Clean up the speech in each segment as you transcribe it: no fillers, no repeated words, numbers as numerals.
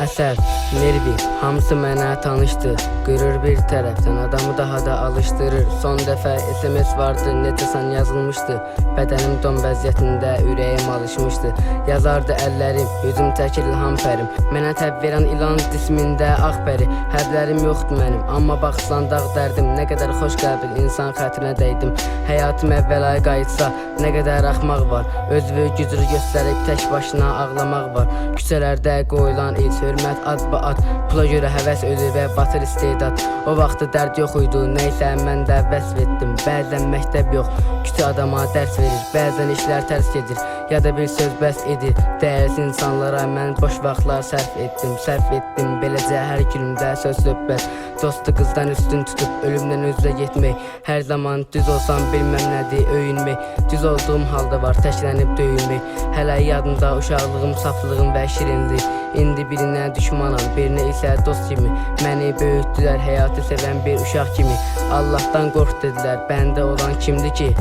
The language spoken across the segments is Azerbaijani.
Əsəd, Nervi, hamısı mənə tanışdı. Qırır bir tərəfdən, adamı daha da alışdırır. Son dəfə SMS vardı, necəsən yazılmışdı. Bədənim don vəziyyətində, ürəyim alışmışdı. Yazardı əllərim, yüzüm tək ilham pərim. Mənə təb verən ilan cismində ağ pəri. Hədlərim yoxdur mənim, amma baxsan dağ dərdim. Nə qədər xoş qəbil, insan xətrinə dəydim. Həyatım əvvəla qayıtsa, nə qədər axmaq var. Özünü gücünü göstərib tək başına ağlamaq var. Küçələrdə qoyulan it, hörmət ad-ba-ad. Pula görə həvəs ölür və batır istedad. O vaxtı dərd yox idi, nəysə mən də vəsf etdim. Bəzən məktəb yox, küçə adama dərs verir. Bəzən işlər tərs gedir, ya da bir söz bəs edir. Dəyərsiz insanlara mən boş vaxtlar sərf etdim. Beləcə hər günümdə söz söhbət. Dostu qızdan üstün tutub ölümdən üzrə getmək. Hər zaman düz olsam bilməm nədir öyünmək. Düz olduğum halda var təklənib döyülmək. Hələ yadımda uşaqlığım, saflığım və şirinlik. İndi birinə düşmanam, birinə isə dost kimi. Məni böyütdülər həyatı sevən bir uşaq kimi. Allahdan qorx dedilər, bəndə olan kimdir ki?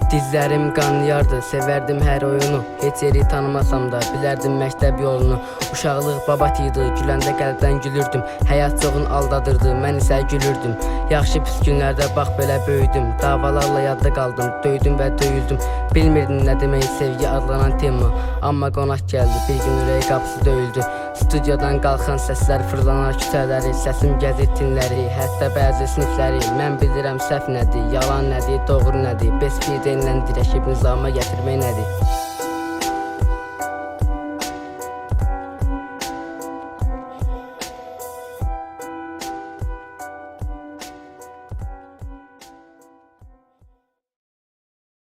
Dizlərim qanlayardı, sevərdim hər oyunu. Heç yeri tanımasam da, bilərdim məktəb yolunu. Uşaqlıq babat idi, güləndə qəlbdən gülürdüm. Həyat çoxun aldadırdı, mən isə gülürdüm. Yaxşı pis günlərdə bax belə böyüdüm. Davalarla yadda qaldım, döydüm və döyüldüm. Bilmirdim nə demək sevgi adlanan tema. Amma qonaq gəldi, bir gün ürək qapısı döyüldü. Studiodan qalxan səslər fırlanar küçələri. Səsim gəzir tinləri, hətta bəzi sinifləri. Mən bilirəm səhv nədir, yalan nədir, doğru nədir. Bes bir denilən dirəşib nizama gətirmək nədir?